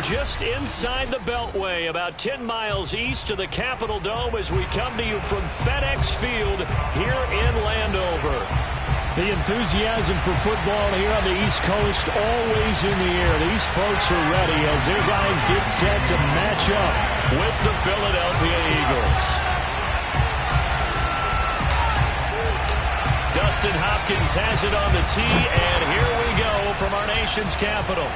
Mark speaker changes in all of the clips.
Speaker 1: Just inside the Beltway, about 10 miles east of the Capitol Dome as we come to you from FedEx Field here in Landover. The enthusiasm for football here on the East Coast always in the air. These folks are ready as their guys get set to match up with the Philadelphia Eagles. Dustin Hopkins has it on the tee, and here we go from our nation's capital.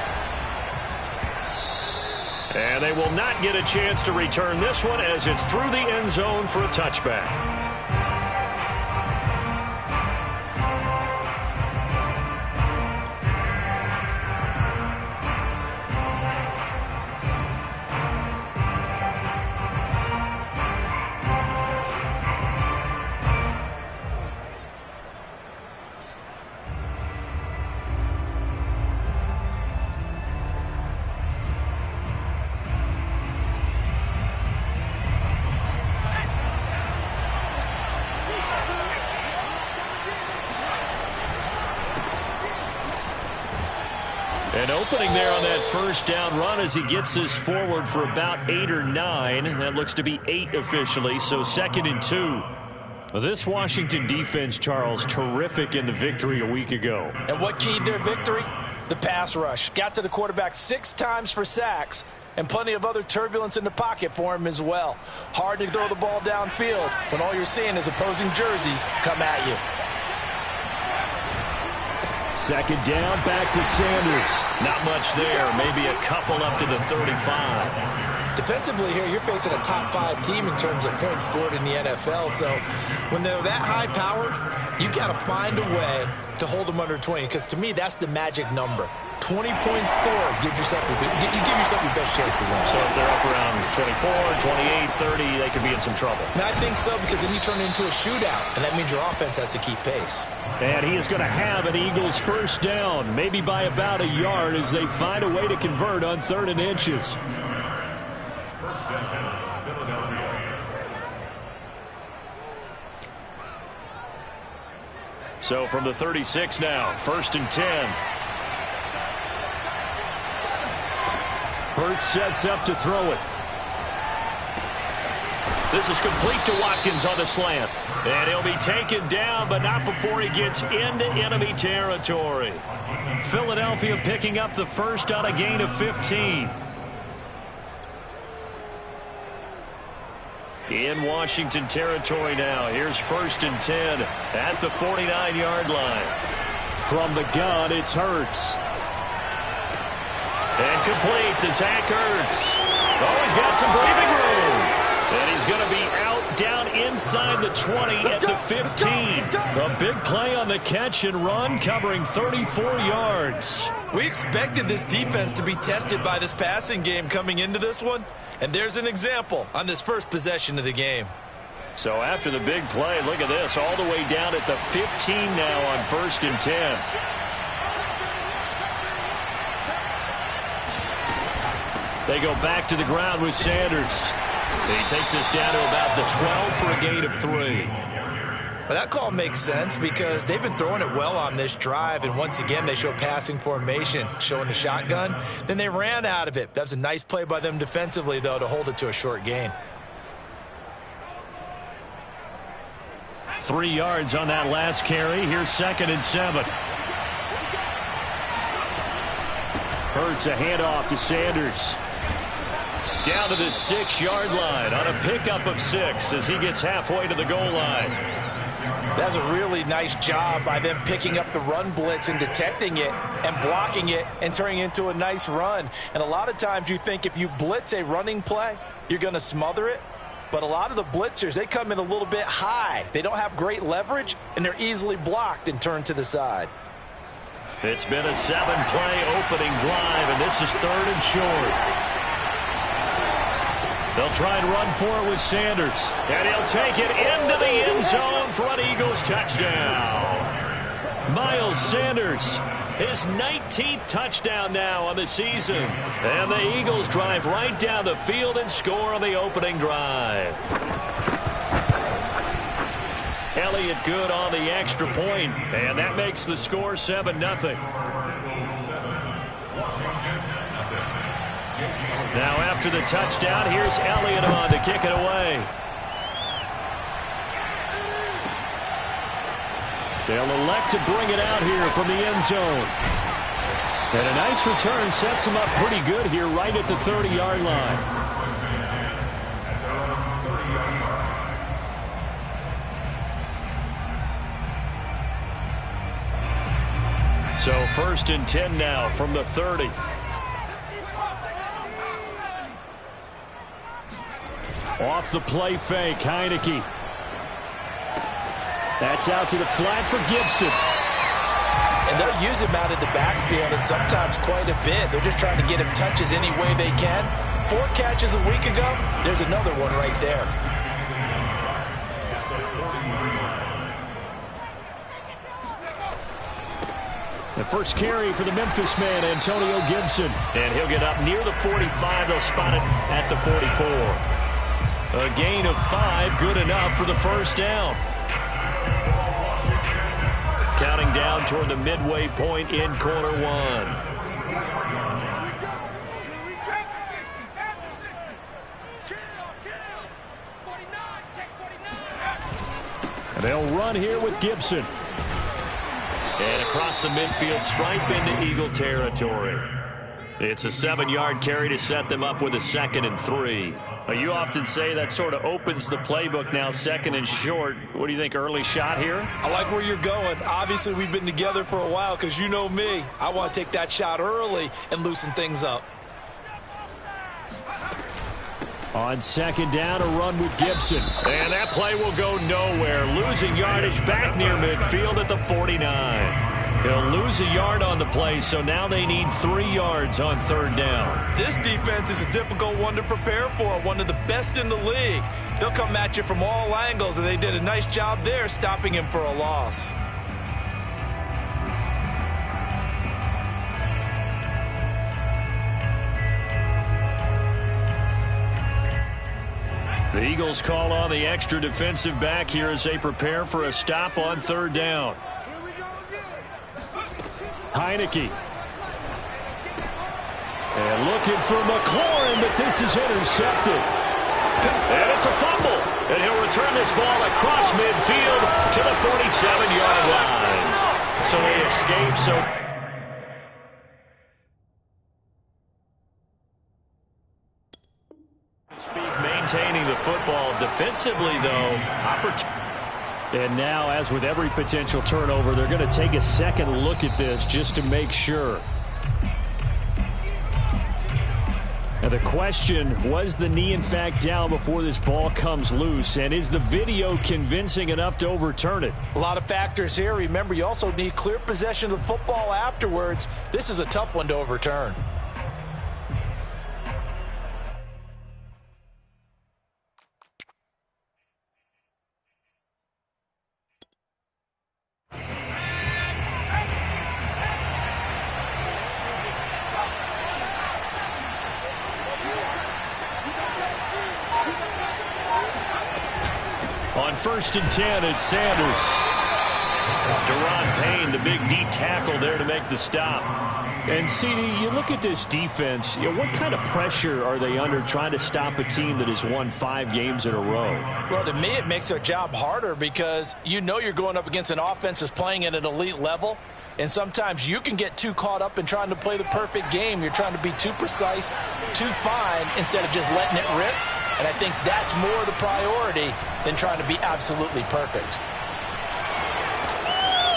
Speaker 1: And they will not get a chance to return this one as it's through the end zone for a touchback. An opening there on that first down run as he gets this forward for about 8 or 9. That looks to be 8 officially, so 2nd and 2. This Washington defense, Charles, terrific in the victory a week ago.
Speaker 2: And what keyed their victory? The pass rush. Got to the quarterback 6 times for sacks, and plenty of other turbulence in the pocket for him as well. Hard to throw the ball downfield when all you're seeing is opposing jerseys come at you.
Speaker 1: 2nd down, back to Sanders. Not much there, maybe a couple up to the 35.
Speaker 2: Defensively here, you're facing a top 5 team in terms of points scored in the NFL. So when they're that high-powered, you've got to find a way to hold them under 20. Because to me, that's the magic number. 20-point score gives yourself you give yourself your best chance to win.
Speaker 1: So if they're up around 24, 28, 30, they could be in some trouble.
Speaker 2: And I think so, because then you turn it into a shootout, and that means your offense has to keep pace.
Speaker 1: And he is going to have an Eagles first down, maybe by about a yard as they find a way to convert on 3rd and inches. So from the 36 now, 1st and 10. Hurts sets up to throw it. This is complete to Watkins on the slant. And he'll be taken down, but not before he gets into enemy territory. Philadelphia picking up the first on a gain of 15. In Washington territory now. Here's 1st and 10 at the 49-yard line. From the gun, it's Hurts. And complete to Zach Ertz. Oh, he's got some breathing room. And he's going to be out down inside the 20 at the 15. A big play on the catch and run, covering 34 yards.
Speaker 2: We expected this defense to be tested by this passing game coming into this one. And there's an example on this first possession of the game.
Speaker 1: So after the big play, look at this, all the way down at the 15 now on 1st and 10. They go back to the ground with Sanders. He takes us down to about the 12 for a gain of 3.
Speaker 2: Well, that call makes sense because they've been throwing it well on this drive, and once again they show passing formation, showing the shotgun. Then they ran out of it. That's a nice play by them defensively, though, to hold it to a short gain.
Speaker 1: 3 yards on that last carry. Here's 2nd and 7. Hurts a handoff to Sanders. Down to the 6-yard line on a pickup of 6 as he gets halfway to the goal line.
Speaker 2: That's a really nice job by them picking up the run blitz and detecting it and blocking it and turning it into a nice run. And a lot of times you think if you blitz a running play, you're going to smother it. But a lot of the blitzers, they come in a little bit high. They don't have great leverage, and they're easily blocked and turned to the side.
Speaker 1: It's been a 7-play opening drive, and this is 3rd and short. They'll try and run for it with Sanders. And he'll take it into the end zone for an Eagles touchdown. Miles Sanders His 19th touchdown now on the season. And the Eagles drive right down the field and score on the opening drive. Elliott good on the extra point, and that makes the score 7-0. Now after the touchdown, here's Elliott on to kick it away. They'll elect to bring it out here from the end zone. And a nice return sets them up pretty good here right at the 30-yard line. So 1st and 10 now from the 30. Off the play fake, Heineke. That's out to the flat for Gibson.
Speaker 2: And they'll use him out in the backfield, and sometimes quite a bit. They're just trying to get him touches any way they can. 4 catches a week ago. There's another one right there.
Speaker 1: The first carry for the Memphis man, Antonio Gibson. And he'll get up near the 45. They'll spot it at the 44. A gain of 5, good enough for the first down. Counting down toward the midway point in quarter 1. And they'll run here with Gibson. And across the midfield stripe into Eagle territory. It's a 7-yard carry to set them up with a 2nd and 3. You often say that sort of opens the playbook now, 2nd and short. What do you think, early shot here?
Speaker 3: I like where you're going. Obviously, we've been together for a while because you know me. I want to take that shot early and loosen things up.
Speaker 1: On 2nd down, a run with Gibson. And that play will go nowhere. Losing yardage back near midfield at the 49. He'll lose a yard on the play, so now they need 3 yards on 3rd down.
Speaker 3: This defense is a difficult one to prepare for, one of the best in the league. They'll come at you from all angles, and they did a nice job there stopping him for a loss.
Speaker 1: The Eagles call on the extra defensive back here as they prepare for a stop on 3rd down. Heineke. And looking for McLaurin, but this is intercepted. And it's a fumble. And he'll return this ball across midfield to the 47-yard line. So they escape, maintaining the football. Defensively, though, and now, as with every potential turnover, they're going to take a second look at this just to make sure. Now the question, was the knee in fact down before this ball comes loose? And is the video convincing enough to overturn it?
Speaker 2: A lot of factors here. Remember, you also need clear possession of the football afterwards. This is a tough one to overturn.
Speaker 1: On 1st and 10, it's Sanders. Deron Payne, the big D tackle there to make the stop. And, CD, you look at this defense, what kind of pressure are they under trying to stop a team that has won 5 games in a row?
Speaker 2: Well, to me, it makes their job harder because you know you're going up against an offense that's playing at an elite level. And sometimes you can get too caught up in trying to play the perfect game. You're trying to be too precise, too fine, instead of just letting it rip. And I think that's more the priority than trying to be absolutely perfect.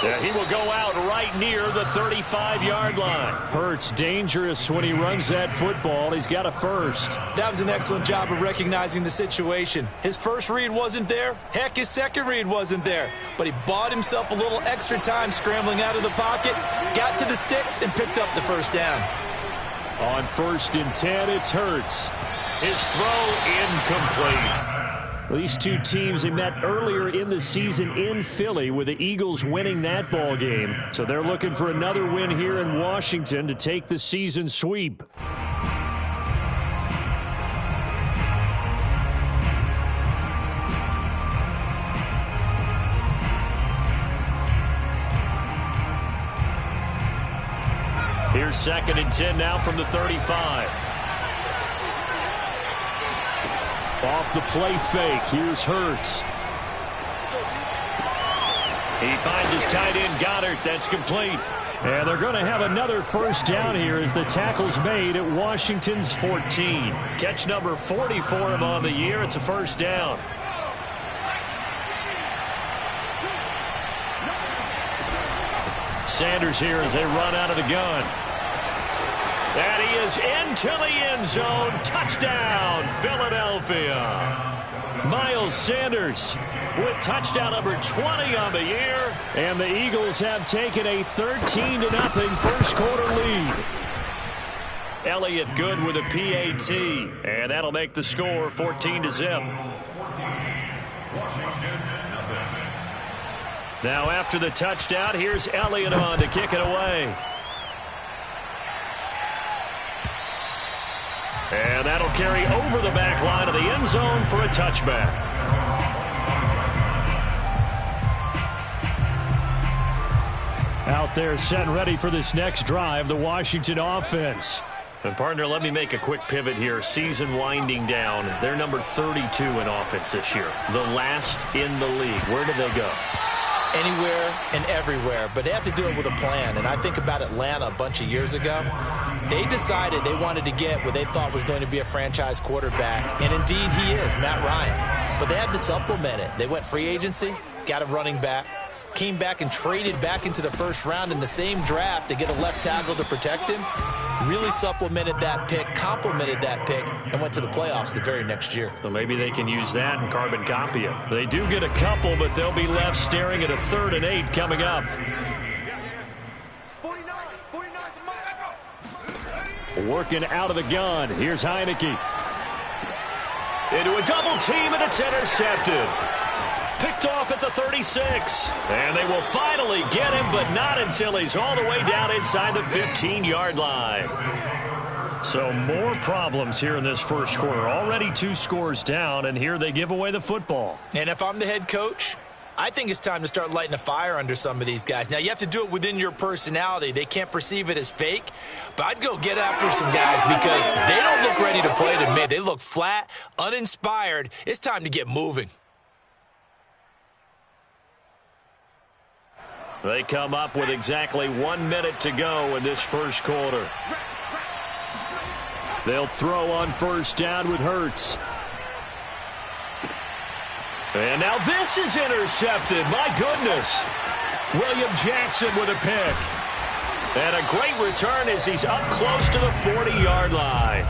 Speaker 1: Yeah, he will go out right near the 35-yard line. Hurts dangerous when he runs that football. He's got a first.
Speaker 3: That was an excellent job of recognizing the situation. His first read wasn't there. Heck, his second read wasn't there. But he bought himself a little extra time scrambling out of the pocket, got to the sticks, and picked up the first down.
Speaker 1: On 1st and 10, it's Hurts. His throw incomplete. Well, these two teams, they met earlier in the season in Philly with the Eagles winning that ball game. So they're looking for another win here in Washington to take the season sweep. Here's 2nd and 10 now from the 35. Off the play fake. Here's Hurts. He finds his tight end, Goddard. That's complete. And they're going to have another first down here as the tackle's made at Washington's 14. Catch number 40 for him on the year. It's a first down. Sanders here as they run out of the gun. And he is into the end zone. Touchdown, Philadelphia. Miles Sanders with touchdown number 20 on the year. And the Eagles have taken a 13-0 first quarter lead. Elliott good with a PAT. And that'll make the score 14-0. Now after the touchdown, here's Elliott on to kick it away. And that'll carry over the back line of the end zone for a touchback. Out there set ready for this next drive, the Washington offense. And partner, let me make a quick pivot here. Season winding down. They're number 32 in offense this year. The last in the league. Where do they go?
Speaker 3: Anywhere and everywhere, but they have to do it with a plan. And I think about Atlanta a bunch of years ago. They decided they wanted to get what they thought was going to be a franchise quarterback, and indeed he is, Matt Ryan. But they had to supplement it. They went free agency, got a running back, came back and traded back into the first round in the same draft to get a left tackle to protect him. Really supplemented that pick, complemented that pick, and went to the playoffs the very next year.
Speaker 1: So maybe they can use that and carbon copy it. They do get a couple, but they'll be left staring at a 3rd and 8 coming up. Working out of the gun. Here's Heineke. Into a double team, and it's intercepted. Picked off at the 36. And they will finally get him, but not until he's all the way down inside the 15-yard line. So more problems here in this first quarter. Already 2 scores down, and here they give away the football.
Speaker 3: And if I'm the head coach, I think it's time to start lighting a fire under some of these guys. Now, you have to do it within your personality. They can't perceive it as fake. But I'd go get after some guys because they don't look ready to play to me. They look flat, uninspired. It's time to get moving.
Speaker 1: They come up with exactly 1 minute to go in this first quarter. They'll throw on first down with Hurts. And now this is intercepted. My goodness. William Jackson with a pick. And a great return as he's up close to the 40-yard line.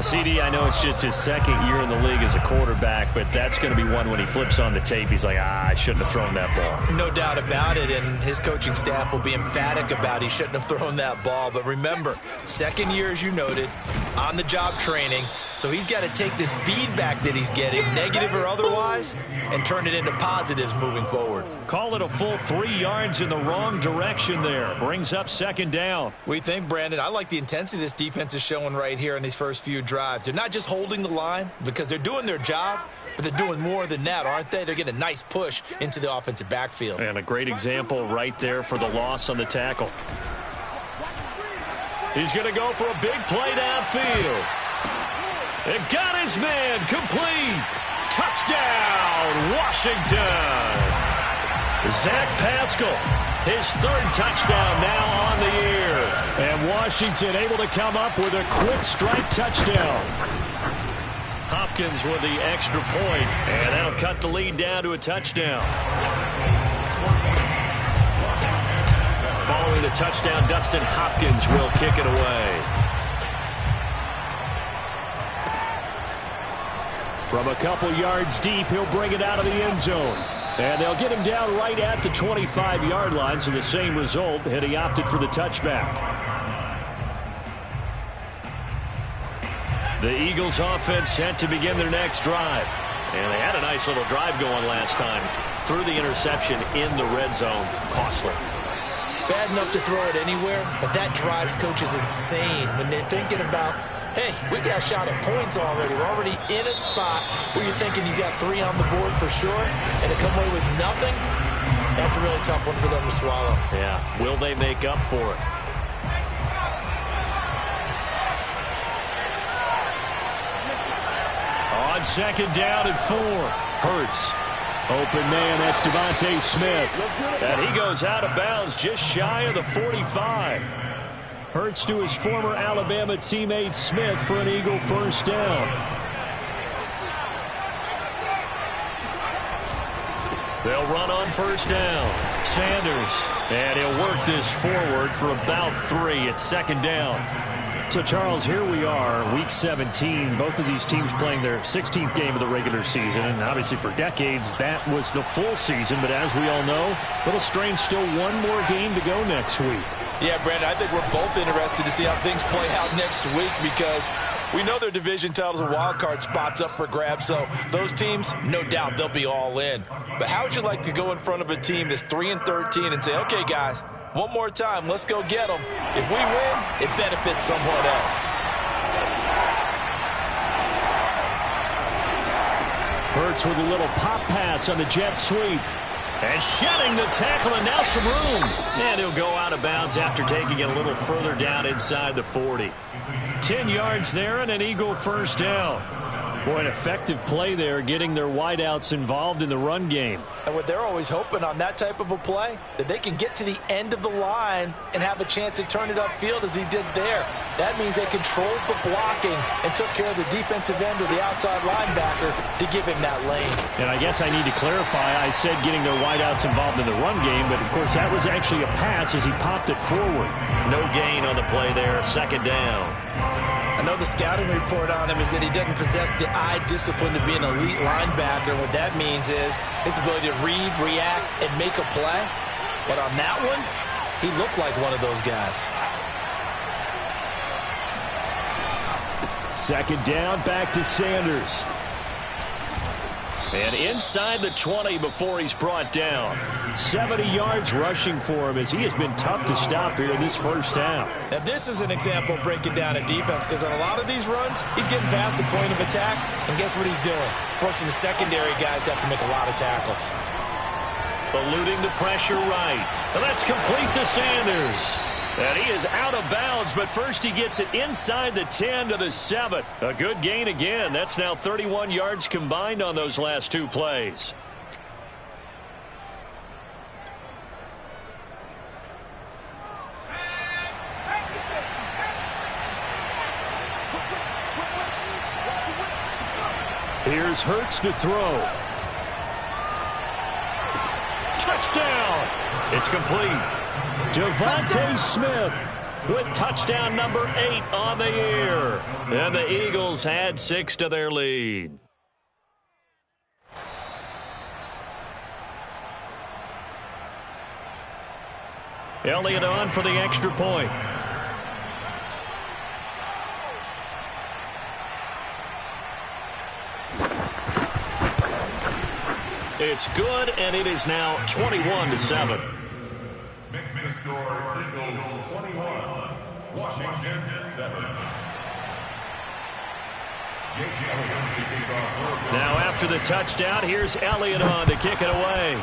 Speaker 1: CD, I know it's just his 2nd year in the league as a quarterback, but that's going to be one when he flips on the tape. He's like, I shouldn't have thrown that ball.
Speaker 3: No doubt about it, and his coaching staff will be emphatic about he shouldn't have thrown that ball. But remember, 2nd year, as you noted, on-the-job training. So he's got to take this feedback that he's getting, negative or otherwise, and turn it into positives moving forward.
Speaker 1: Call it a full 3 yards in the wrong direction there. Brings up 2nd down.
Speaker 3: What do you think, Brandon? I like the intensity this defense is showing right here in these first few drives. They're not just holding the line because they're doing their job, but they're doing more than that, aren't they? They're getting a nice push into the offensive backfield.
Speaker 1: And a great example right there for the loss on the tackle. He's going to go for a big play downfield. And got his man complete. Touchdown, Washington. Zach Pascal, his 3rd touchdown now on the year. And Washington able to come up with a quick strike touchdown. Hopkins with the extra point, and that'll cut the lead down to a touchdown. Following the touchdown, Dustin Hopkins will kick it away. From a couple yards deep, he'll bring it out of the end zone. And they'll get him down right at the 25-yard line, so the same result, and he opted for the touchback. The Eagles offense set to begin their next drive. And they had a nice little drive going last time. Threw the interception in the red zone. Costly.
Speaker 3: Bad enough to throw it anywhere, but that drives coaches insane when they're thinking about, hey, we got a shot at points already. We're already in a spot where you're thinking you got 3 on the board for sure, and to come away with nothing, that's a really tough one for them to swallow.
Speaker 1: Yeah, will they make up for it? On second down and 4. Hurts. Open man, that's Devontae Smith. And he goes out of bounds just shy of the 45. Hurts to his former Alabama teammate Smith for an Eagle first down. They'll run on first down. Sanders. And he'll work this forward for about 3 at second down. So, Charles, here we are, Week 17. Both of these teams playing their 16th game of the regular season. And obviously for decades, that was the full season. But as we all know, a little strange, still one more game to go next week.
Speaker 2: Yeah, Brandon, I think we're both interested to see how things play out next week because we know their division titles and wild card spots up for grabs. So those teams, no doubt, they'll be all in. But how would you like to go in front of a team that's 3-13 and say, okay, guys, one more time, let's go get them. If we win, it benefits someone else.
Speaker 1: Hurts with a little pop pass on the jet sweep. And shedding the tackle, and now some room. And he'll go out of bounds after taking it a little further down inside the 40. 10 yards there and an Eagle first down. Boy, an effective play there, getting their wideouts involved in the run game.
Speaker 2: And what they're always hoping on that type of a play, that they can get to the end of the line and have a chance to turn it upfield as he did there. That means they controlled the blocking and took care of the defensive end or the outside linebacker to give him that lane.
Speaker 1: And I guess I need to clarify, I said getting their wideouts involved in the run game, but of course that was actually a pass as he popped it forward. No gain on the play there, second down.
Speaker 3: I know the scouting report on him is that he doesn't possess the eye discipline to be an elite linebacker. What that means is his ability to read, react, and make a play. But on that one, he looked like one of those guys.
Speaker 1: Second down, back to Sanders. And inside the 20 before he's brought down. 70 yards rushing for him as he has been tough to stop here this first half.
Speaker 3: Now this is an example of breaking down a defense because on a lot of these runs, he's getting past the point of attack, and guess what he's doing? Forcing the secondary guys to have to make a lot of tackles.
Speaker 1: Eluding the pressure right. And that's complete to Sanders. And he is out of bounds, but first he gets it inside the 10 to the 7. A good gain again. That's now 31 yards combined on those last 2 plays. Here's Hurts to throw. Touchdown! It's complete. Devontae Smith with touchdown number 8 on the year. And the Eagles had 6 to their lead. Elliott on for the extra point. It's good, and it is now 21-7.
Speaker 4: Makes the score Eagles 21, Washington 7.
Speaker 1: Now after the touchdown, here's Elliott on to kick it away.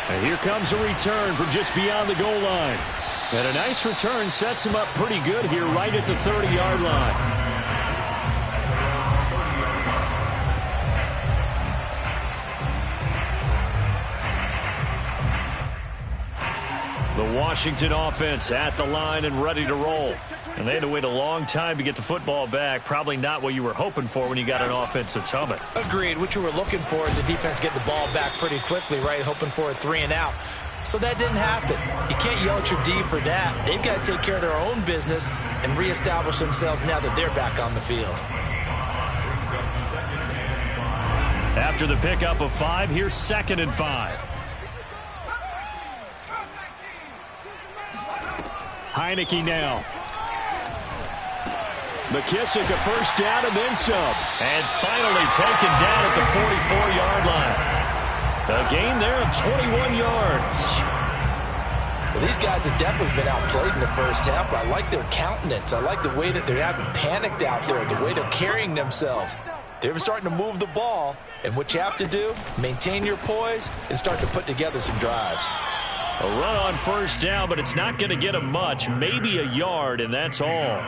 Speaker 1: And here comes a return from just beyond the goal line. And a nice return sets him up pretty good here right at the 30-yard line. The Washington offense at the line and ready to roll. And they had to wait a long time to get the football back. Probably not what you were hoping for when you got an offense that's humming.
Speaker 3: Agreed. What you were looking for is the defense get the ball back pretty quickly, right? Hoping for a 3 and out. So that didn't happen. You can't yell at your D for that. They've got to take care of their own business and reestablish themselves now that they're back on the field.
Speaker 1: After the pickup of 5, here's 2nd and 5. Heineke now. McKissick a first down and then some. And finally taken down at the 44-yard line. A gain there of 21 yards.
Speaker 2: Well, these guys have definitely been outplayed in the first half, but I like their countenance. I like the way that they haven't panicked out there, the way they're carrying themselves. They're starting to move the ball, and what you have to do, maintain your poise and start to put together some drives.
Speaker 1: A run on first down, but it's not going to get them much, maybe a yard, and that's all.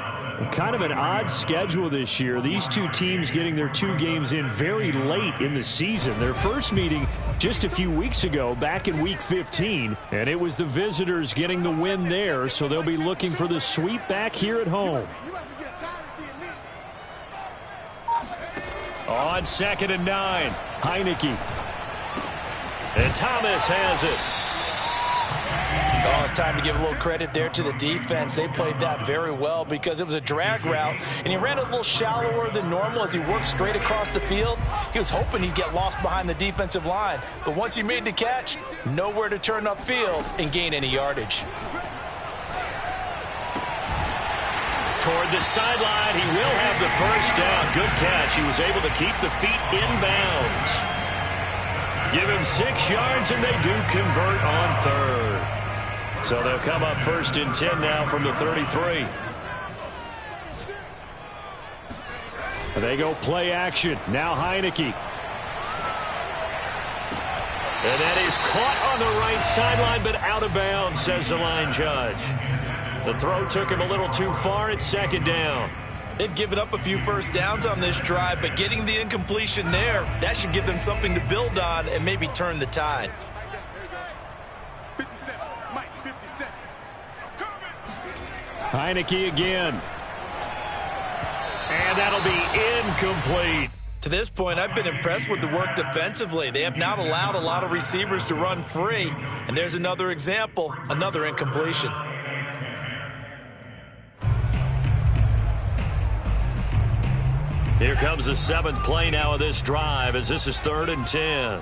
Speaker 1: Kind of an odd schedule this year. These two teams getting their two games in very late in the season. Their first meeting just a few weeks ago, back in Week 15, and it was the visitors getting the win there, so they'll be looking for the sweep back here at home. On 2nd and 9, Heineke. And Thomas has it.
Speaker 2: Oh, it's time to give a little credit there to the defense. They played that very well because it was a drag route, and he ran a little shallower than normal as he worked straight across the field. He was hoping he'd get lost behind the defensive line, but once he made the catch, nowhere to turn upfield and gain any yardage.
Speaker 1: Toward the sideline, he will have the first down. Good catch. He was able to keep the feet inbounds. Give him 6 yards, and they do convert on third. So they'll come up 1st and 10 now from the 33. They go play action. Now Heineke. And that is caught on the right sideline, but out of bounds, says the line judge. The throw took him a little too far. It's 2nd down.
Speaker 3: They've given up a few first downs on this drive, but getting the incompletion there, that should give them something to build on and maybe turn the tide.
Speaker 5: 57, Mike, 57.
Speaker 1: Heineke again. And that'll be incomplete.
Speaker 3: To this point, I've been impressed with the work defensively. They have not allowed a lot of receivers to run free. And there's another example, another incompletion.
Speaker 1: Here comes the 7th play now of this drive as this is 3rd and 10.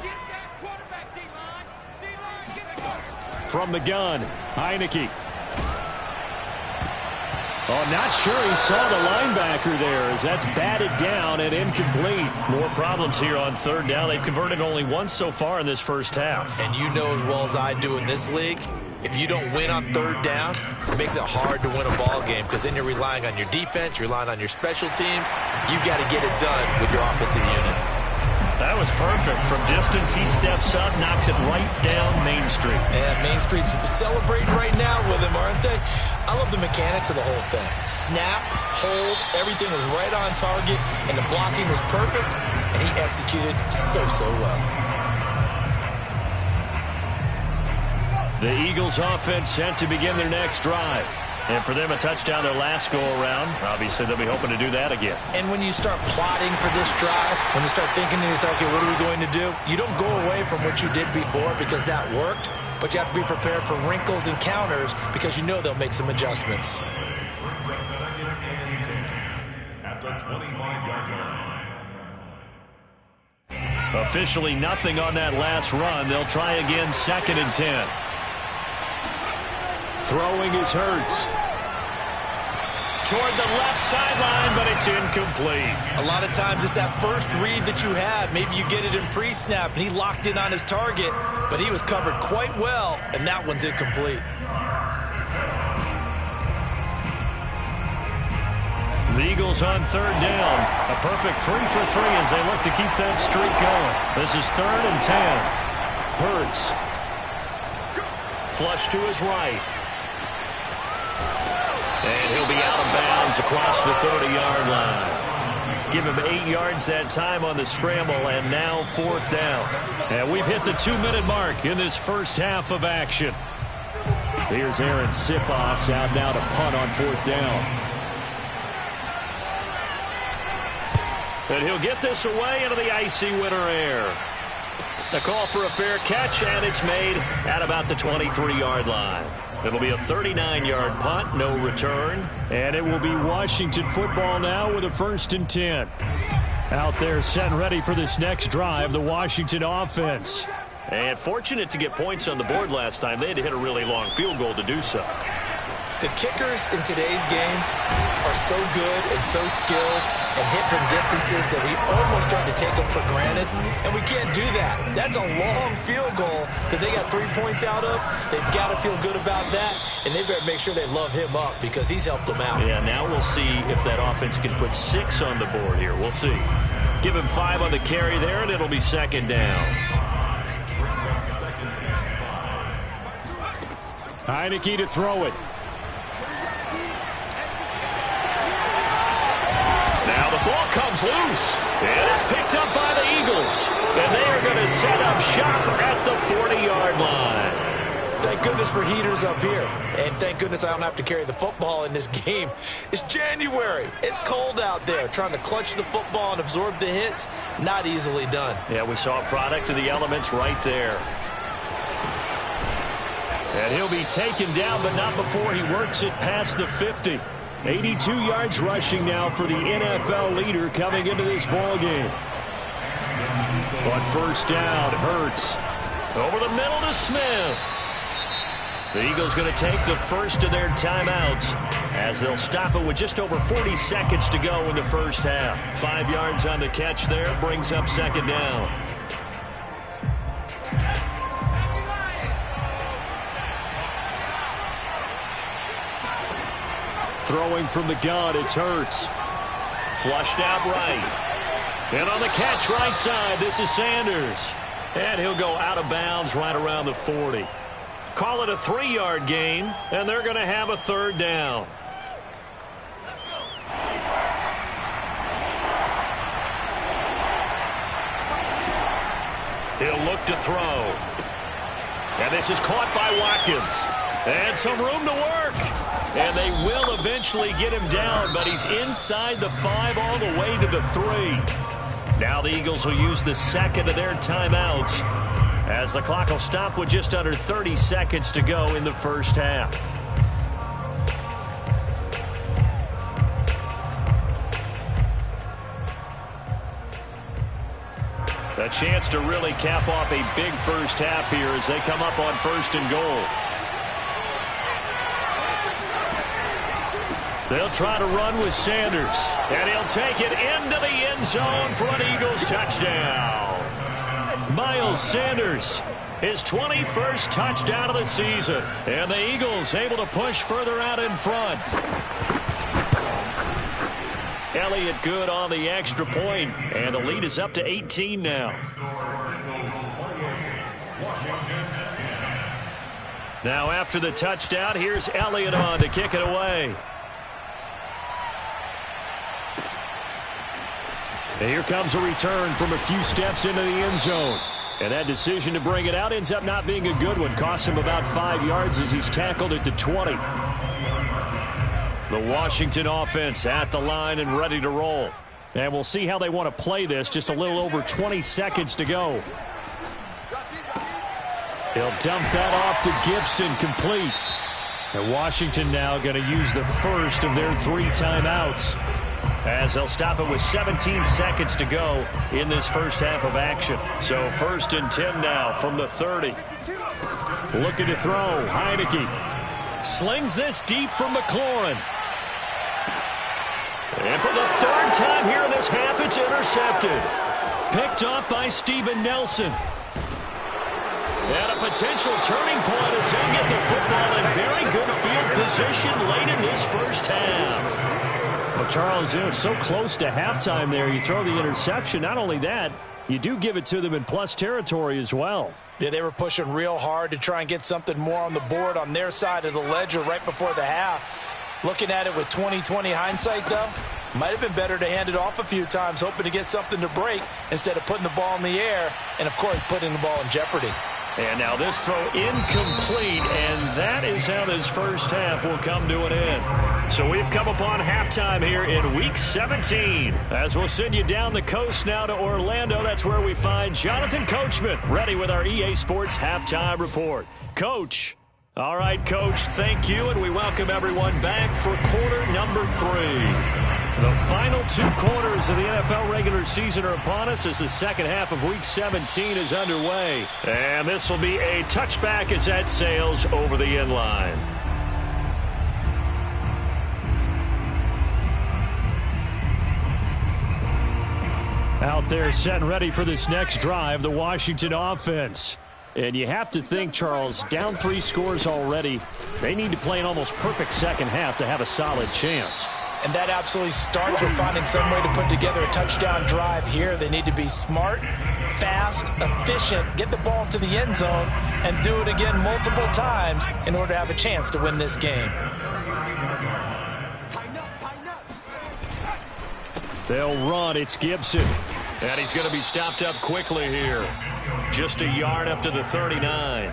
Speaker 1: From the gun, Heineke. Oh, not sure he saw the linebacker there as that's batted down and incomplete. More problems here on 3rd down. They've converted only once so far in this first half.
Speaker 3: And you know as well as I do in this league, if you don't win on 3rd down, it makes it hard to win a ball game because then you're relying on your defense, you're relying on your special teams. You've got to get it done with your offensive unit.
Speaker 1: That was perfect. From distance, he steps up, knocks it right down Main Street.
Speaker 3: And Main Street's celebrating right now with him, aren't they? I love the mechanics of the whole thing. Snap, hold, everything was right on target, and the blocking was perfect, and he executed so well.
Speaker 1: The Eagles offense set to begin their next drive. And for them, a touchdown their last go-around. Obviously, they'll be hoping to do that again.
Speaker 3: And when you start plotting for this drive, when you start thinking to yourself, okay, what are we going to do? You don't go away from what you did before because that worked, but you have to be prepared for wrinkles and counters because you know they'll make some adjustments.
Speaker 1: Officially nothing on that last run. They'll try again 2nd and 10. Throwing is Hurts. Toward the left sideline, but it's incomplete.
Speaker 3: A lot of times it's that first read that you have. Maybe you get it in pre-snap, and he locked in on his target, but he was covered quite well, and that one's incomplete.
Speaker 1: The Eagles on 3rd down. A perfect 3 for 3 as they look to keep that streak going. This is 3rd and 10. Hurts. Flush to his right. And he'll be out of bounds across the 30-yard line. Give him 8 yards that time on the scramble, and now 4th down. And we've hit the 2-minute mark in this first half of action. Here's Aaron Siposs out now to punt on 4th down. And he'll get this away into the icy winter air. The call for a fair catch, and it's made at about the 23-yard line. It'll be a 39-yard punt, no return. And it will be Washington football now with a 1st and 10. Out there set and ready for this next drive, the Washington offense. And fortunate to get points on the board last time. They had to hit a really long field goal to do so.
Speaker 3: The kickers in today's game are so good and so skilled and hit from distances that we almost start to take them for granted, and we can't do that. That's a long field goal that they got 3 points out of. They've got to feel good about that, and they better make sure they love him up because he's helped them out.
Speaker 1: Yeah, now we'll see if that offense can put 6 on the board here. We'll see. Give him 5 on the carry there, and it'll be second down. Heineke to throw it. Now the ball comes loose. And it's picked up by the Eagles. And they are going to set up shop at the 40-yard line.
Speaker 3: Thank goodness for heaters up here. And thank goodness I don't have to carry the football in this game. It's January. It's cold out there. Trying to clutch the football and absorb the hits, not easily done.
Speaker 1: Yeah, we saw a product of the elements right there. And he'll be taken down, but not before he works it past the 50. 82 yards rushing now for the NFL leader coming into this ball game. On first down, Hurts. Over the middle to Smith. The Eagles going to take the first of their timeouts as they'll stop it with just over 40 seconds to go in the first half. 5 yards on the catch there, brings up second down. Throwing from the gun, it's Hurts. Flushed out right. And on the catch right side, this is Sanders. And he'll go out of bounds right around the 40. Call it a 3-yard gain, and they're going to have a third down. He'll look to throw. And this is caught by Watkins. And some room to work. And they will eventually get him down, but he's inside the 5 all the way to the 3. Now the Eagles will use the second of their timeouts as the clock will stop with just under 30 seconds to go in the first half. A chance to really cap off a big first half here as they come up on first and goal. They'll try to run with Sanders, and he'll take it into the end zone for an Eagles touchdown. Miles Sanders, his 21st touchdown of the season, and the Eagles able to push further out in front. Elliott good on the extra point, and the lead is up to 18 now. Now after the touchdown, here's Elliott on to kick it away. And here comes a return from a few steps into the end zone. And that decision to bring it out ends up not being a good one. Cost him about 5 yards as he's tackled at the 20. The Washington offense at the line and ready to roll. And we'll see how they want to play this. Just a little over 20 seconds to go. He'll dump that off to Gibson, complete. And Washington now going to use the first of their 3 timeouts as they'll stop it with 17 seconds to go in this first half of action. So first and 10 now from the 30. Looking to throw. Heineke slings this deep from McLaurin. And for the 3rd time here in this half, it's intercepted. Picked off by Steven Nelson. And a potential turning point as they get the football in very good field position late in this first half. Well, Charles, it was so close to halftime there. You throw the interception. Not only that, you do give it to them in plus territory as well.
Speaker 2: Yeah, they were pushing real hard to try and get something more on the board on their side of the ledger right before the half. Looking at it with 20/20 hindsight, though, might have been better to hand it off a few times, hoping to get something to break instead of putting the ball in the air and, of course, putting the ball in jeopardy.
Speaker 1: And now this throw incomplete, and that is how this first half will come to an end. So we've come upon halftime here in Week 17. As we'll send you down the coast now to Orlando, that's where we find Jonathan Coachman, ready with our EA Sports Halftime Report. Coach. All right, Coach, thank you, and we welcome everyone back for quarter number 3. The final 2 quarters of the NFL regular season are upon us as the second half of Week 17 is underway. And this will be a touchback as that sails over the end line. Out there set and ready for this next drive, the Washington offense. And you have to think, Charles, down 3 scores already. They need to play an almost perfect second half to have a solid chance.
Speaker 2: And that absolutely starts with finding some way to put together a touchdown drive here. They need to be smart, fast, efficient, get the ball to the end zone, and do it again multiple times in order to have a chance to win this game.
Speaker 1: They'll run. It's Gibson. And he's going to be stopped up quickly here. Just a yard up to the 39.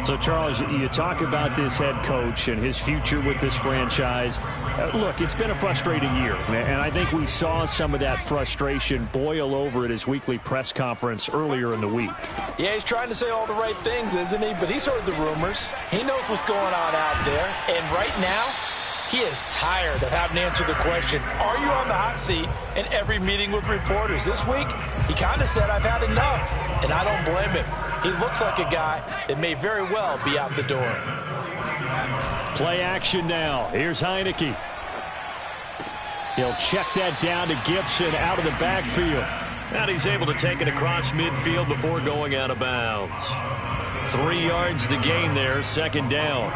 Speaker 1: So, Charles, you talk about this head coach and his future with this franchise. Look, it's been a frustrating year, and I think we saw some of that frustration boil over at his weekly press conference earlier in the week.
Speaker 2: Yeah, he's trying to say all the right things, isn't he? But he's heard the rumors. He knows what's going on out there. And right now, he is tired of having to answer the question, are you on the hot seat in every meeting with reporters? This week, he kind of said, I've had enough, and I don't blame him. He looks like a guy that may very well be out the door.
Speaker 1: Play action now. Here's Heineke. He'll check that down to Gibson out of the backfield. And he's able to take it across midfield before going out of bounds. 3 yards the gain there, second down.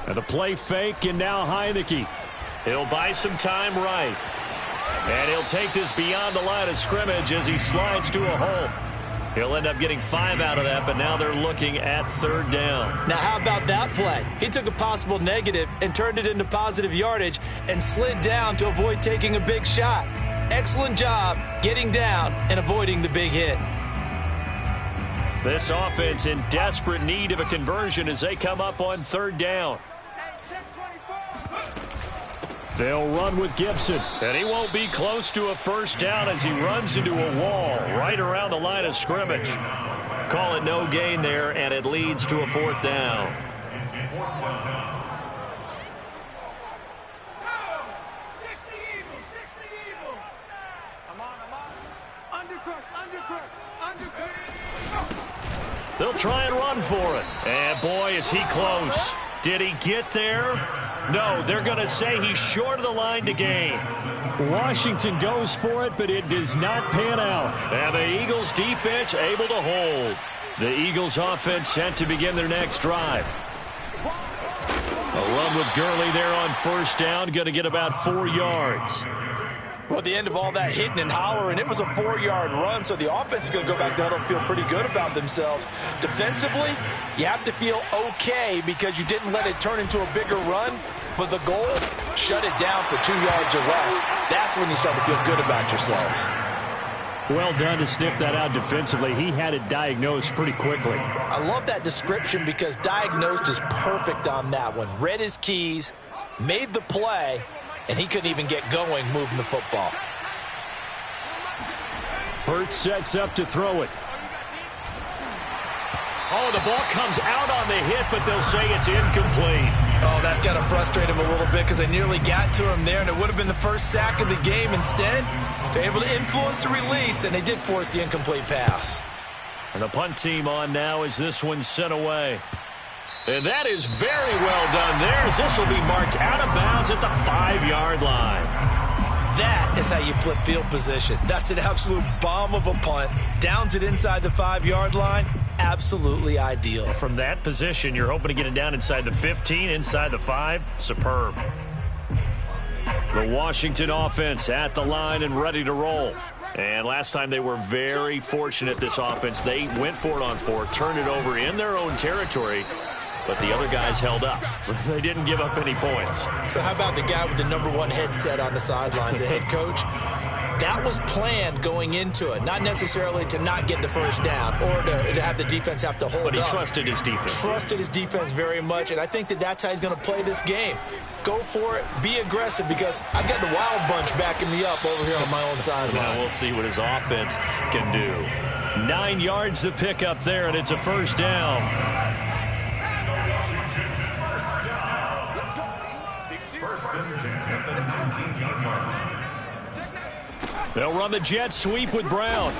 Speaker 1: And the play fake, and now Heineke. He'll buy some time right. And he'll take this beyond the line of scrimmage as he slides to a hole. He'll end up getting 5 out of that, but now they're looking at third down.
Speaker 3: Now, how about that play? He took a possible negative and turned it into positive yardage and slid down to avoid taking a big shot. Excellent job getting down and avoiding the big hit.
Speaker 1: This offense in desperate need of a conversion as they come up on third down. They'll run with Gibson, and he won't be close to a first down as he runs into a wall right around the line of scrimmage. Call it no gain there, and it leads to a fourth down. They'll try and run for it. And boy, is he close. Did he get there? No, they're going to say he's short of the line to gain. Washington goes for it, but it does not pan out. And the Eagles defense able to hold. The Eagles offense set to begin their next drive. A run with Gurley there on first down, going to get about 4 yards.
Speaker 2: Well, at the end of all that hitting and hollering, it was a 4-yard run, so the offense is going to go back down and feel pretty good about themselves. Defensively, you have to feel okay because you didn't let it turn into a bigger run, but the goal, shut it down for 2 yards or less. That's when you start to feel good about yourselves.
Speaker 1: Well done to sniff that out defensively. He had it diagnosed pretty quickly.
Speaker 2: I love that description because diagnosed is perfect on that one. Read his keys, made the play, and he couldn't even get going moving the football.
Speaker 1: Hurts sets up to throw it. Oh, the ball comes out on the hit, but they'll say it's incomplete.
Speaker 2: Oh, that's got to frustrate him a little bit because they nearly got to him there, and it would have been the first sack of the game. Instead, they're able to influence the release, and they did force the incomplete pass.
Speaker 1: And the punt team on now as this one's sent away. And that is very well done there as this will be marked out of bounds at the 5-yard line.
Speaker 3: That is how you flip field position. That's an absolute bomb of a punt. Downs it inside the 5-yard line. Absolutely ideal.
Speaker 1: From that position, you're hoping to get it down inside the 15, inside the 5. Superb. The Washington offense at the line and ready to roll. And last time they were very fortunate, this offense. They went for it on 4, turned it over in their own territory. But the other guys held up. They didn't give up any points.
Speaker 3: So how about the guy with the #1 headset on the sidelines, the head coach? That was planned going into it, not necessarily to not get the first down or to have the defense have to hold up.
Speaker 1: But he trusted his defense.
Speaker 3: Trusted his defense very much, and I think that's how he's going to play this game. Go for it, be aggressive, because I've got the wild bunch backing me up over here on my own sideline.
Speaker 1: Now we'll see what his offense can do. 9 yards to pick up there, and it's a first down. They'll run the jet sweep with Brown.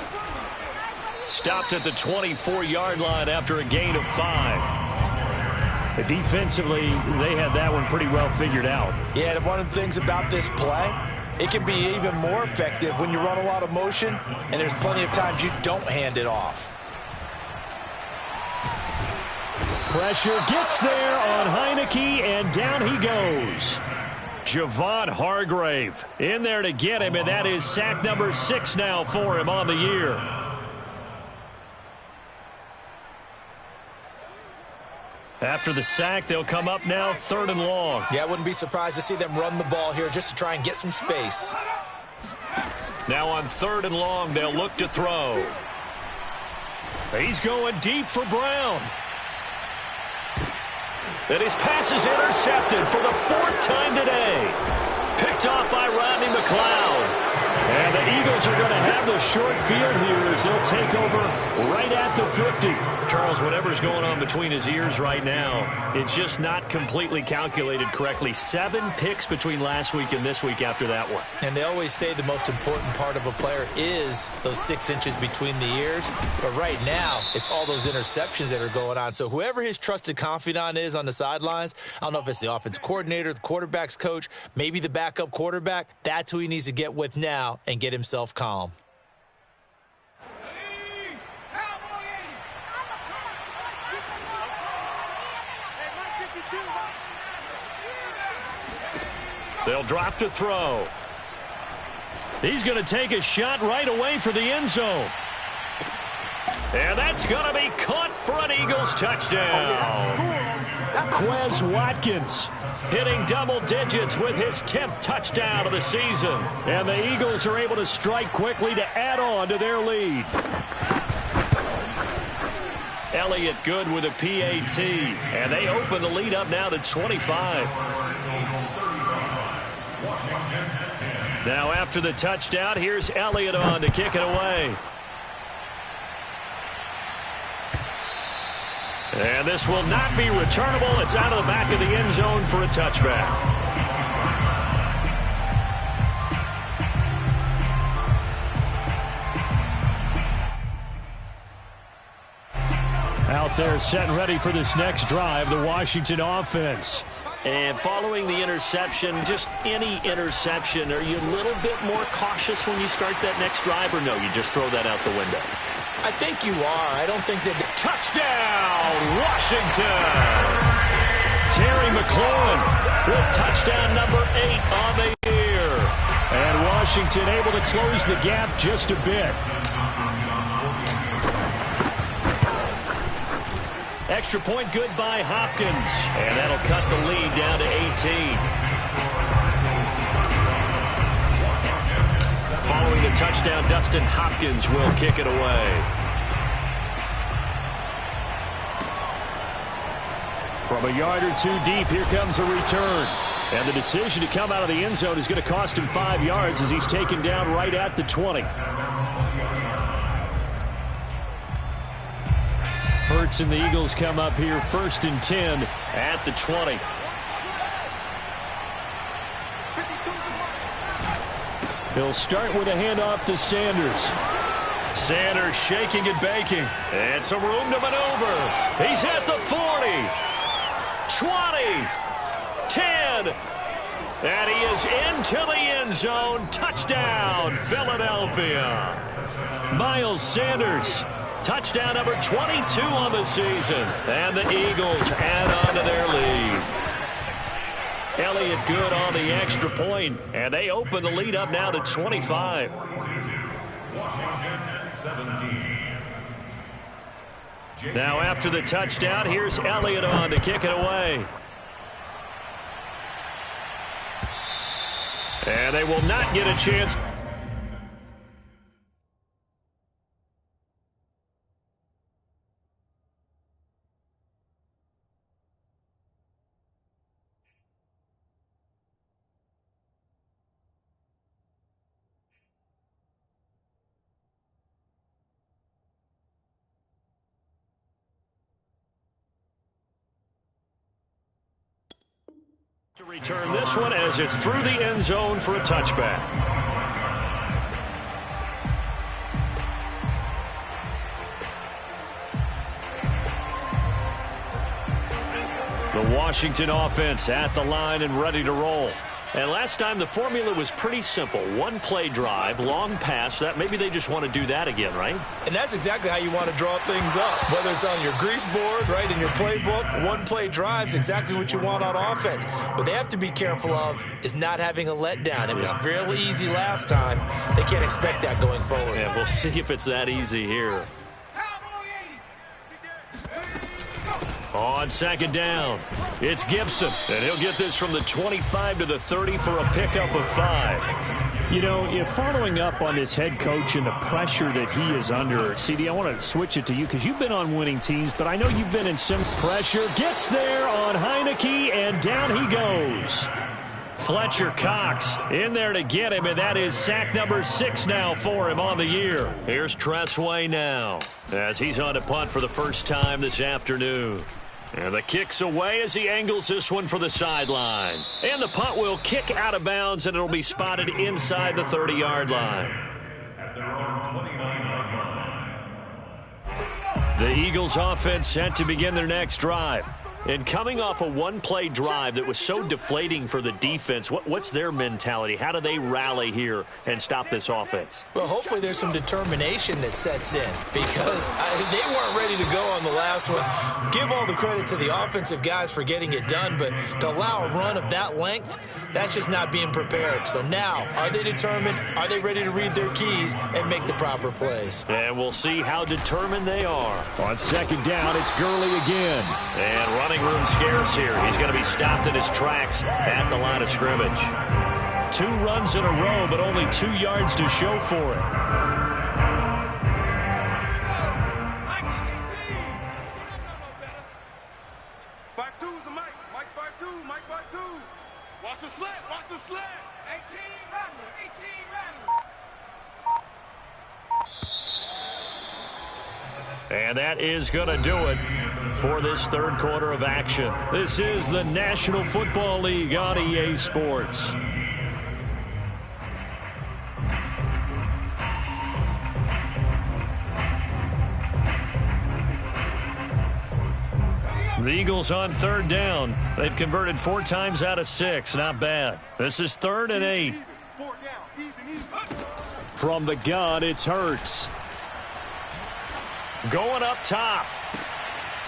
Speaker 1: Stopped at the 24-yard line after a gain of 5. Defensively, they had that one pretty well figured out.
Speaker 2: Yeah, and one of the things about this play, it can be even more effective when you run a lot of motion, and there's plenty of times you don't hand it off.
Speaker 1: Pressure gets there on Heineke, and down he goes. Javon Hargrave in there to get him, and that is sack number 6 now for him on the year. After the sack, they'll come up now 3rd and long.
Speaker 3: Yeah, I wouldn't be surprised to see them run the ball here just to try and get some space.
Speaker 1: Now on 3rd and long, they'll look to throw. He's going deep for Brown. And his pass is intercepted for the 4th time today. Picked off by Rodney McLeod. And the Eagles are going to have the short field here as they'll take over right at the 50. Charles, whatever's going on between his ears right now, it's just not completely calculated correctly. 7 picks between last week and this week after that one.
Speaker 3: And they always say the most important part of a player is those 6 inches between the ears. But right now, it's all those interceptions that are going on. So whoever his trusted confidant is on the sidelines, I don't know if it's the offensive coordinator, the quarterback's coach, maybe the backup quarterback, that's who he needs to get with now and get himself calm.
Speaker 1: They'll drop to throw. He's going to take a shot right away for the end zone. And that's going to be caught for an Eagles touchdown. Quez Watkins hitting double digits with his 10th touchdown of the season. And the Eagles are able to strike quickly to add on to their lead. Elliott good with a PAT. And they open the lead up now to 25. Now after the touchdown, here's Elliott on to kick it away. And this will not be returnable. It's out of the back of the end zone for a touchback. Out there set and ready for this next drive, the Washington offense. And following the interception, just any interception, are you a little bit more cautious when you start that next drive, or no, you just throw that out the window?
Speaker 3: I think you are. I don't think that...
Speaker 1: Touchdown, Washington! Terry McLaurin with touchdown number 8 on the year. And Washington able to close the gap just a bit. Extra point good by Hopkins. And that'll cut the lead down to 18. Following the touchdown, Dustin Hopkins will kick it away. From a yard or 2 deep, here comes a return. And the decision to come out of the end zone is going to cost him 5 yards as he's taken down right at the 20. Hurts and the Eagles come up here 1st and 10 at the 20. He'll start with a handoff to Sanders. Sanders shaking and baking. And some room to maneuver. He's at the 40. 20. 10. And he is into the end zone. Touchdown, Philadelphia. Miles Sanders. Touchdown number 22 on the season. And the Eagles add on to their lead. Elliott good on the extra point. And they open the lead up now to 25.
Speaker 4: Washington 17.
Speaker 1: Now after the touchdown, here's Elliott on to kick it away. And they will not get a chance. To return this one as it's through the end zone for a touchback. Washington offense at the line and ready to roll. And last time the formula was pretty simple. One play drive, long pass. That maybe they just want to do that again, right?
Speaker 3: And that's exactly how you want to draw things up. Whether it's on your grease board, right, in your playbook, one play drive is exactly what you want on offense. What they have to be careful of is not having a letdown. It was real easy last time. They can't expect that going forward.
Speaker 1: Yeah, we'll see if it's that easy here. On second down, it's Gibson, and he'll get this from the 25 to the 30 for a pickup of 5.
Speaker 5: You know, if following up on this head coach and the pressure that he is under, CD, I want to switch it to you because you've been on winning teams, but I know you've been in some pressure. Gets there on Heineke, and down he goes. Fletcher Cox in there to get him, and that is sack number 6 now for him on the year. Here's Tressway now as he's on to punt for the first time this afternoon. And the kick's away as he angles this one for the sideline. And the punt will kick out of bounds, and it'll be spotted inside the 30-yard line.
Speaker 4: At their own 29-yard line.
Speaker 1: The Eagles offense set to begin their next drive. And coming off a one-play drive that was so deflating for the defense, what's their mentality? How do they rally here and stop this offense?
Speaker 3: Well, hopefully there's some determination that sets in because they weren't ready to go on the last one. Give all the credit to the offensive guys for getting it done, but to allow a run of that length, that's just not being prepared. So now, are they determined? Are they ready to read their keys and make the proper plays?
Speaker 1: And we'll see how determined they are.
Speaker 5: On second down, it's Gurley again.
Speaker 1: And running room scarce here. He's going to be stopped in his tracks at the line of scrimmage. 2 runs in a row, but only 2 yards to show for it.
Speaker 6: Watch the slant, watch the slant. 18 Rattler, 18 Rattler.
Speaker 1: And that is going to do it for this third quarter of action. This is the National Football League on EA Sports. The Eagles on third down. They've converted 4 times out of 6. Not bad. This is 3rd and 8.
Speaker 5: From the gun, it's Hurts.
Speaker 1: Going up top.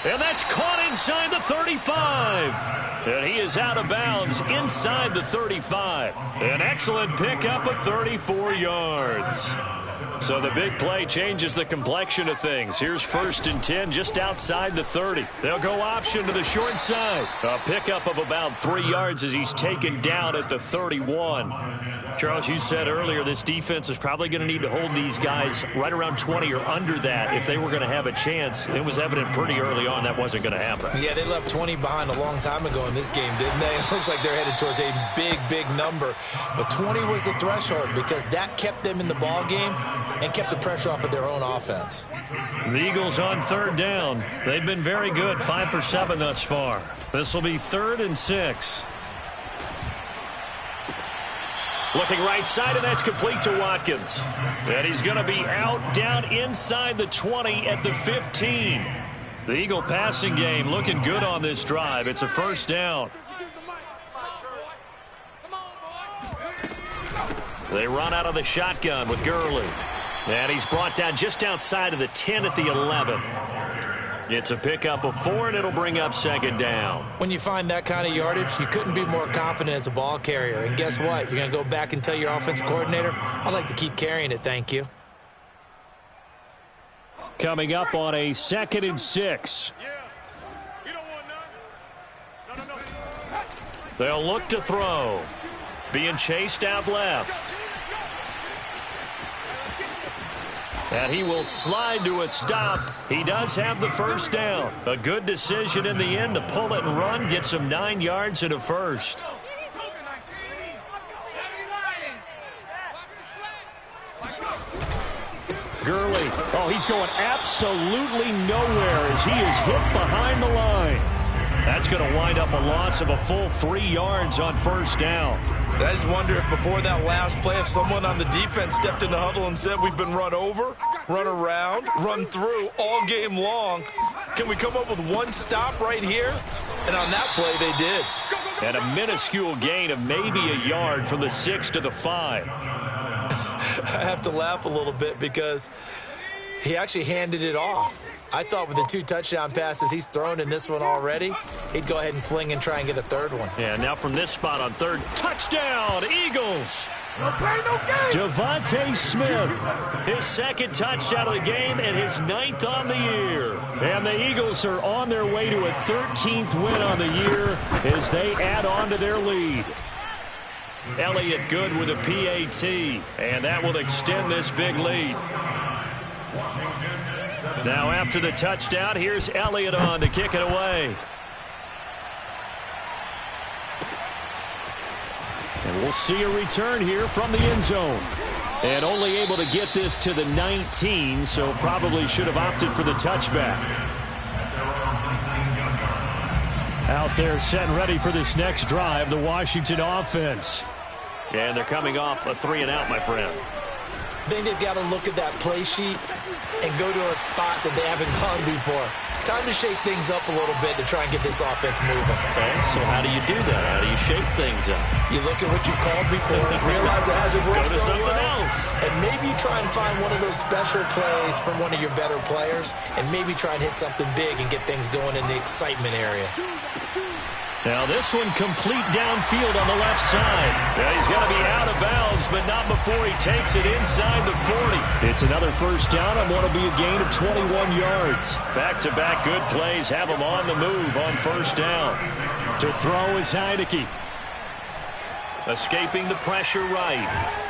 Speaker 1: And that's caught inside the 35. And he is out of bounds inside the 35. An excellent pickup of 34 yards. So the big play changes the complexion of things. Here's 1st and 10 just outside the 30. They'll go option to the short side. A pickup of about 3 yards as he's taken down at the 31. Charles, you said earlier this defense is probably going to need to hold these guys right around 20 or under that if they were going to have a chance. It was evident pretty early on that wasn't going to happen.
Speaker 3: Yeah, they left 20 behind a long time ago in this game, didn't they? It looks like they're headed towards a big, big number. But 20 was the threshold because that kept them in the ball game and kept the pressure off of their own offense.
Speaker 1: The Eagles on third down. They've been very good, 5 for 7 thus far. This will be 3rd and 6. Looking right side, and that's complete to Watkins. And he's going to be out down inside the 20 at the 15. The Eagle passing game looking good on this drive. It's a 1st down. They run out of the shotgun with Gurley. And he's brought down just outside of the 10 at the 11. It's a pickup of 4, and it'll bring up 2nd down.
Speaker 3: When you find that kind of yardage, you couldn't be more confident as a ball carrier. And guess what? You're going to go back and tell your offensive coordinator, I'd like to keep carrying it, thank you.
Speaker 5: Coming up on a 2nd and 6.
Speaker 1: They'll look to throw. Being chased out left. And he will slide to a stop. He does have the 1st down. A good decision in the end to pull it and run. Get some 9 yards and a 1st.
Speaker 5: Gurley. Oh, he's going absolutely nowhere as he is hit behind the line.
Speaker 1: That's going to wind up a loss of a full 3 yards on 1st down.
Speaker 3: I just wonder if before that last play, if someone on the defense stepped in the huddle and said, we've been run over, run around, run through all game long. Can we come up with one stop right here? And on that play, they did.
Speaker 1: And a minuscule gain of maybe a yard from the 6 to the 5.
Speaker 3: I have to laugh a little bit because he actually handed it off. I thought with the 2 touchdown passes he's thrown in this one already, he'd go ahead and fling and try and get a third one.
Speaker 1: Yeah, now from this spot on third, touchdown, Eagles!
Speaker 6: No play, no game.
Speaker 1: Devontae Smith, his second touchdown of the game and his 9th on the year. And the Eagles are on their way to a 13th win on the year as they add on to their lead. Elliott good with a PAT, and that will extend this big lead. Now after the touchdown, here's Elliott on to kick it away. And we'll see a return here from the end zone. And only able to get this to the 19, so probably should have opted for the touchback. Out there set and ready for this next drive, the Washington offense. And they're coming off a 3-and-out, my friend.
Speaker 3: I think they've got to look at that play sheet and go to a spot that they haven't gone before. Time to shake things up a little bit to try and get this offense moving.
Speaker 1: Okay, so how do you do that? How do you shake things up?
Speaker 3: You look at what you called before, realize it hasn't worked
Speaker 1: Go to
Speaker 3: so
Speaker 1: something
Speaker 3: well,
Speaker 1: else.
Speaker 3: and maybe you try and find one of those special plays from one of your better players, and maybe try and hit something big and get things going in the excitement area.
Speaker 1: Now this one complete downfield on the left side. Yeah, he's going to be out of bounds, but not before he takes it inside the 40. It's another first down and want to be a gain of 21 yards. Back-to-back good plays have him on the move on first down. To throw is Heineke. Escaping the pressure right.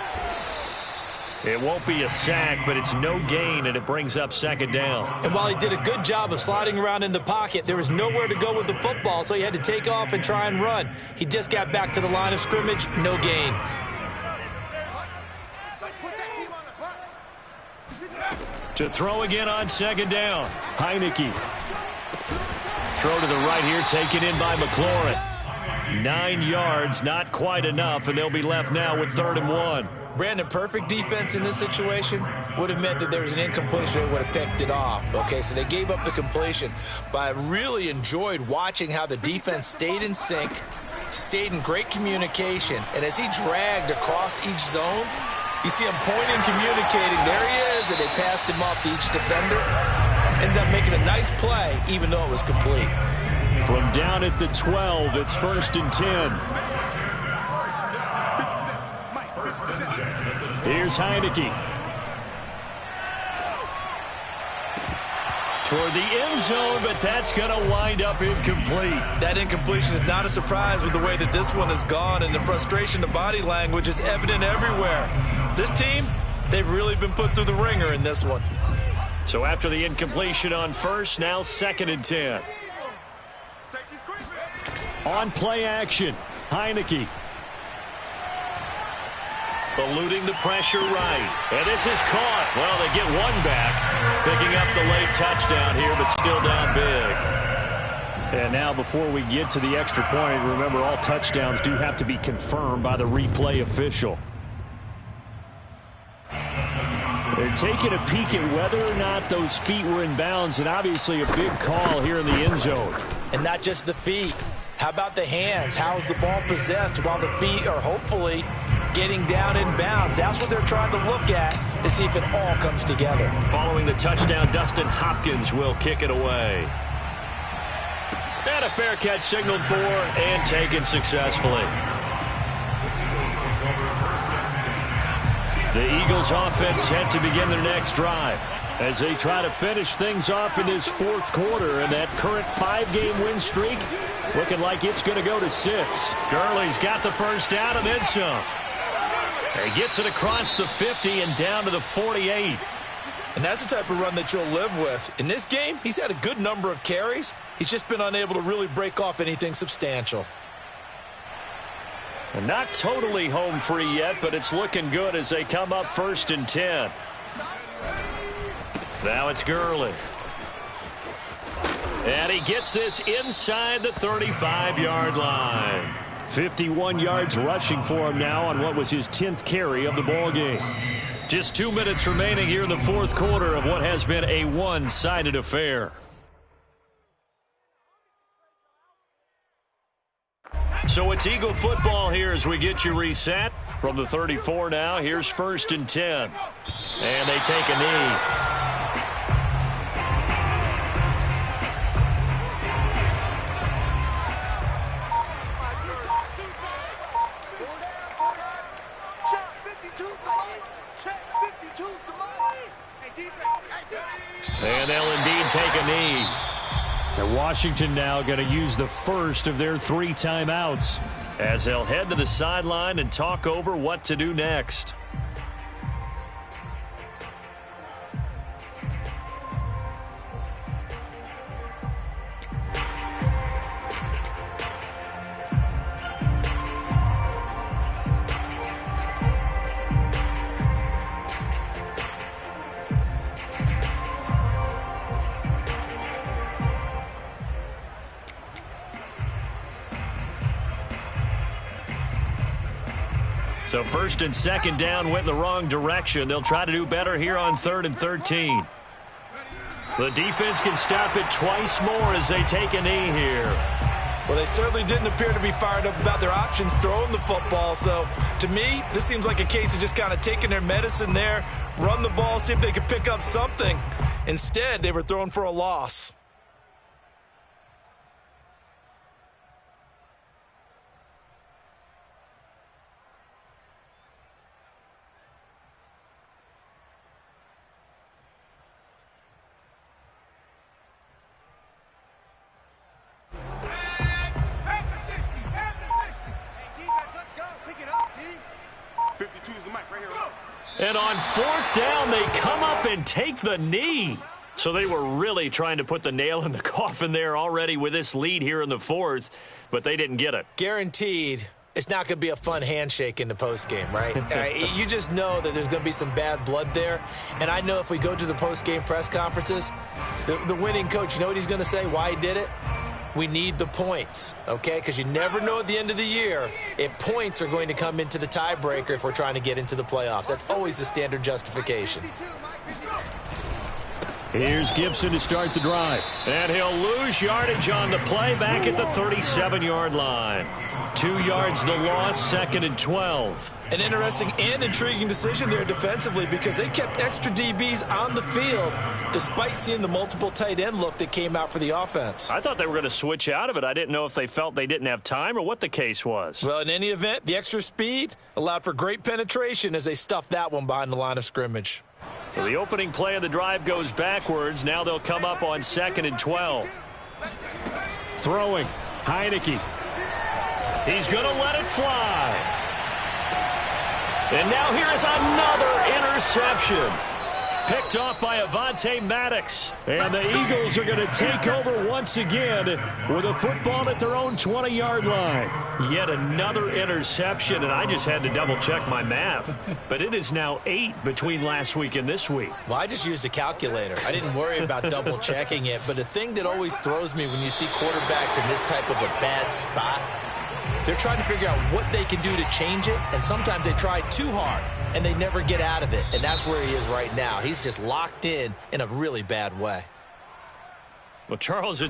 Speaker 1: It won't be a sack, but it's no gain, and it brings up second down.
Speaker 3: And while he did a good job of sliding around in the pocket, there was nowhere to go with the football, so he had to take off and try and run. He just got back to the line of scrimmage, no gain.
Speaker 1: To throw again on second down, Heineke. Throw to the right here, taken in by McLaurin. 9 yards, not quite enough, and they'll be left now with 3rd and 1.
Speaker 3: Brandon, perfect defense in this situation would have meant that there was an incompletion. They would have picked it off. Okay, so they gave up the completion. But I really enjoyed watching how the defense stayed in sync, stayed in great communication. And as he dragged across each zone, you see him pointing, communicating. There he is, and they passed him off to each defender. Ended up making a nice play, even though it was complete.
Speaker 1: From down at the 12, it's 1st and 10. Here's Heineke. Toward the end zone, but that's going to wind up incomplete.
Speaker 3: That incompletion is not a surprise with the way that this one has gone, and the frustration, the body language is evident everywhere. This team, they've really been put through the ringer in this one.
Speaker 1: So after the incompletion on first, now 2nd and 10. On play action, Heineke. Eluding the pressure right. And this is caught. Well, they get one back. Picking up the late touchdown here, but still down big. And now before we get to the extra point, remember all touchdowns do have to be confirmed by the replay official. They're taking a peek at whether or not those feet were in bounds, and obviously a big call here in the end zone.
Speaker 3: And not just the feet. How about the hands? How's the ball possessed while the feet are hopefully getting down in bounds? That's what they're trying to look at to see if it all comes together.
Speaker 1: Following the touchdown, Dustin Hopkins will kick it away. And a fair catch signaled for and taken successfully. The Eagles offense set to begin their next drive as they try to finish things off in this 4th quarter, and that current 5-game win streak looking like it's going to go to 6. Gurley's got the first down and then some. He gets it across the 50 and down to the 48.
Speaker 3: And that's the type of run that you'll live with. In this game, he's had a good number of carries. He's just been unable to really break off anything substantial.
Speaker 1: And not totally home free yet, but it's looking good as they come up 1st and 10. Now it's Gurley. And he gets this inside the 35-yard line. 51 yards rushing for him now on what was his 10th carry of the ball game. Just 2 minutes remaining here in the 4th quarter of what has been a one-sided affair. So it's Eagle football here as we get you reset. From the 34 now, here's 1st and 10. And they take a knee. And they'll indeed take a knee.
Speaker 5: And Washington now going to use the first of their 3 timeouts,
Speaker 1: as they'll head to the sideline and talk over what to do next. So 1st and 2nd down went in the wrong direction. They'll try to do better here on 3rd and 13. The defense can stop it twice more as they take a knee here.
Speaker 3: Well, they certainly didn't appear to be fired up about their options throwing the football. So, to me, this seems like a case of just kind of taking their medicine there, run the ball, see if they could pick up something. Instead, they were throwing for a loss.
Speaker 1: And on 4th down, they come up and take the knee. So they were really trying to put the nail in the coffin there already with this lead here in the 4th, but they didn't get it.
Speaker 3: Guaranteed, it's not going to be a fun handshake in the postgame, right? You just know that there's going to be some bad blood there. And I know if we go to the postgame press conferences, the winning coach, you know what he's going to say, why he did it? We need the points, okay? Because you never know at the end of the year if points are going to come into the tiebreaker if we're trying to get into the playoffs. That's always the standard justification.
Speaker 5: Here's Gibson to start the drive.
Speaker 1: And he'll lose yardage on the play back at the 37-yard line. 2 yards the loss, 2nd and 12.
Speaker 3: An interesting and intriguing decision there defensively because they kept extra DBs on the field despite seeing the multiple tight end look that came out for the offense.
Speaker 1: I thought they were going to switch out of it. I didn't know if they felt they didn't have time or what the case was.
Speaker 3: Well, in any event, the extra speed allowed for great penetration as they stuffed that one behind the line of scrimmage.
Speaker 1: So the opening play of the drive goes backwards. Now they'll come up on 2nd and 12.
Speaker 5: Throwing. Heineke.
Speaker 1: He's going to let it fly. And now here is another interception. Picked off by Avonte Maddox.
Speaker 5: And the Eagles are going to take over once again with a football at their own 20-yard line.
Speaker 1: Yet another interception, and I just had to double-check my math. But it is now 8 between last week and this week.
Speaker 3: Well, I just used a calculator. I didn't worry about double-checking it. But the thing that always throws me when you see quarterbacks in this type of a bad spot, they're trying to figure out what they can do to change it, and sometimes they try too hard, and they never get out of it, and that's where he is right now. He's just locked in a really bad way.
Speaker 1: Well, Charles, it's